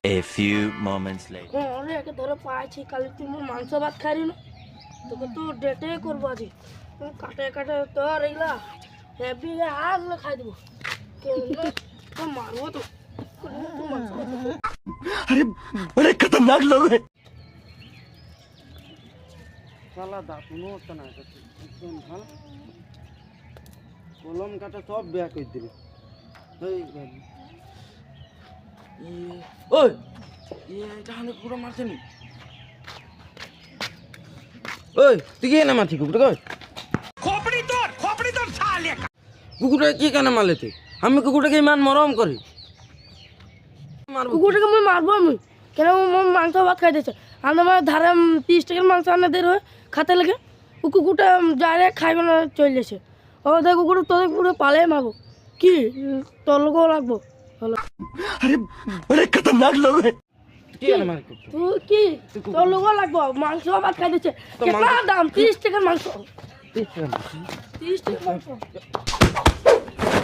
A few moments later. অরে একে ধরে পাইছি কালি তুই মাংস ভাত খাইলি না তোকে তো ডেটে করবো আজ কাটে কাটে তোর এগুলা হেভি আগলে খাই দেবো তো মারবো তো अरे बड़े खतरनाक लोग हैं। শালা দাঁতুনো হতো না একদম ভালো কলম কাটা সব বেয়া করে দিল ওই এটা হানে কুকুর মারছে নি ওই তুই কি না মারছি কুকুর কই খোপড়ি তোর ছালে কুকুরটা কি কেন মারলে তুই আমি কুকুরটাকে ইমান মরম করি কুকুরটাকে আমি মারবো আমি কেন মাংস ভাত খাইতেছে আমার ধারে 30 টাকার মাংস আনা দের হয় খাতে লেগে ও কুকুরটা ডাইরেক্ট খাইবে না চলেছে ও দেখ কুকুর তোদের পুরো পালে মারবো কি তোর লোকও লাগবো হলো अरे बड़े खतरनाक लोग हैं। কি কেন মার তুই কি তোর লোকও লাগবো মাংস ভাত খাইতেছে কেমন দাম 30 টাকার মাংস 30 টাকার মাংস